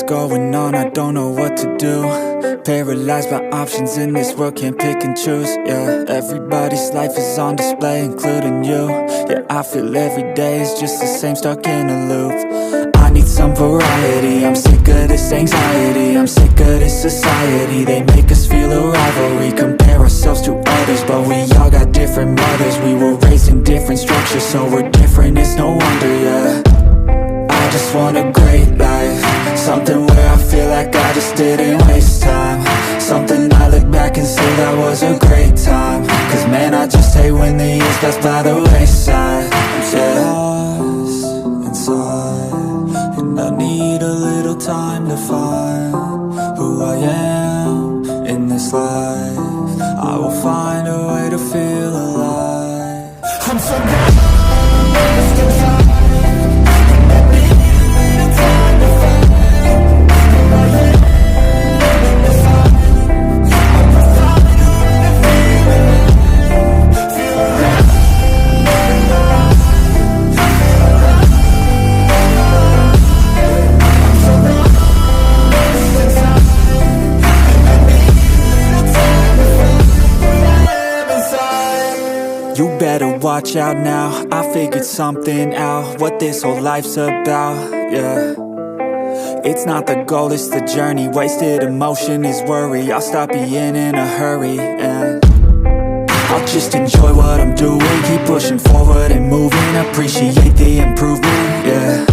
going on, I don't know what to do. Paralyzed by options in this world, can't pick and choose. Yeah, everybody's life is on display, including you. Yeah, I feel every day is just the same, stuck in a loop. I need some variety, I'm sick of this anxiety. I'm sick of this society, they make us feel a rivalry. Compare ourselves to others, but we all got different mothers. We were raised in different structures, so we're different, it's no wonder, yeah. I just want a great life, something where I feel like I just didn't waste time. Something I look back and say that was a great time. Cause man, I just hate when the years pass by the wayside. Yeah. Lost inside, and I need a little time to find who I am in this life. I will find a way to feel alive. I'm so lost inside. You better watch out now, I figured something out, what this whole life's about, yeah. It's not the goal, it's the journey, wasted emotion is worry. I'll stop being in a hurry, and I'll just enjoy what I'm doing. Keep pushing forward and moving, appreciate the improvement, yeah.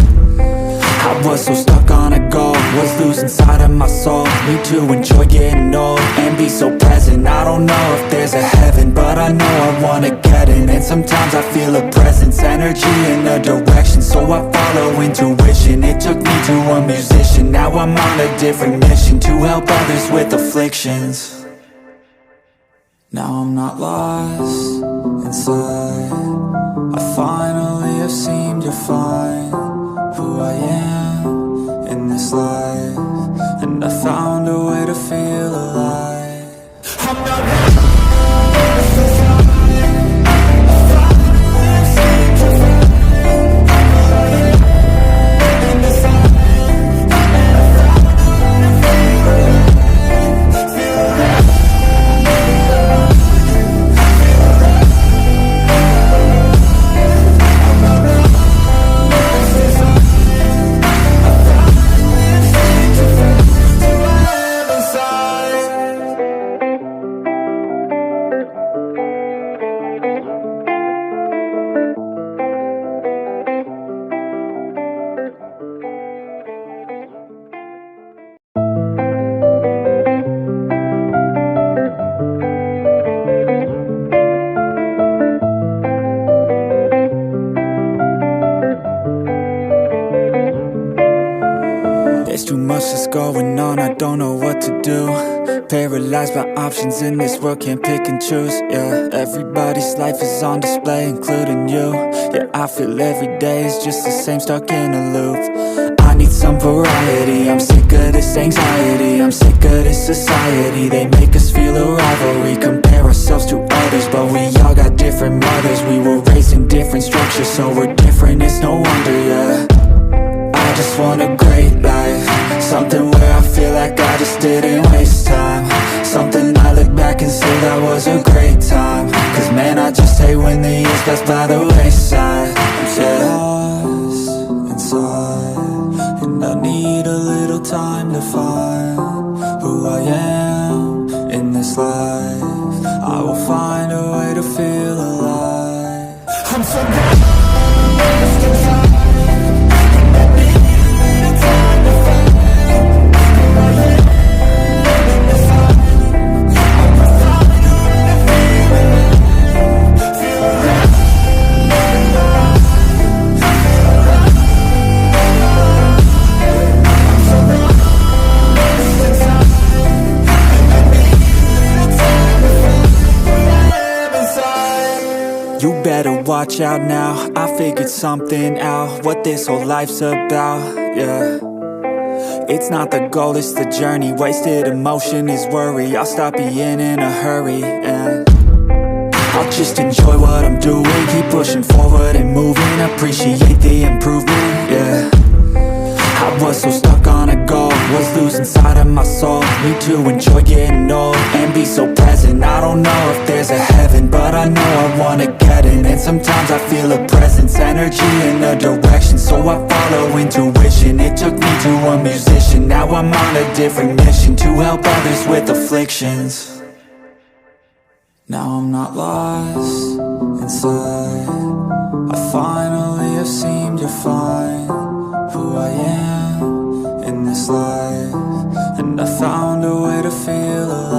I was so stuck on a goal, was losing sight of my soul. Need to enjoy getting old and be so present. I don't know if there's a heaven, but I know I wanna get in. And sometimes I feel a presence, energy in a direction, so I follow intuition. It took me to a musician, now I'm on a different mission, to help others with afflictions. Now I'm not lost inside, I finally have seemed to find who I am in this life, and I found a way to feel alive. I'm not going on, I don't know what to do. Paralyzed by options in this world, can't pick and choose. Yeah, everybody's life is on display, including you. Yeah, I feel every day is just the same, stuck in a loop. I need some variety, I'm sick of this anxiety. I'm sick of this society, they make us feel a rivalry. Compare ourselves to others, but we all got different mothers. We were raised in different structures, so we're different, it's no wonder, yeah. I just want a great life, something where I feel like I just didn't waste time. Something I look back and say that was a great time. Cause man, I just hate when the years pass by the wayside. Yeah. Lost inside, and I need a little time to find who I am in this life. I will find a way to feel alive. I'm so lost inside. You better watch out now, I figured something out, what this whole life's about, yeah. It's not the goal, it's the journey, wasted emotion is worry. I'll stop being in a hurry, and I'll just enjoy what I'm doing. Keep pushing forward and moving, appreciate the improvement, yeah. I was so stuck on a goal, who's inside of my soul. Need to enjoy getting old and be so present. I don't know if there's a heaven, but I know I wanna get in. And sometimes I feel a presence, energy in a direction, so I follow intuition. It took me to a musician, now I'm on a different mission, to help others with afflictions. Now I'm not lost inside, I finally have seemed to find who I am in this life, and I found a way to feel alive.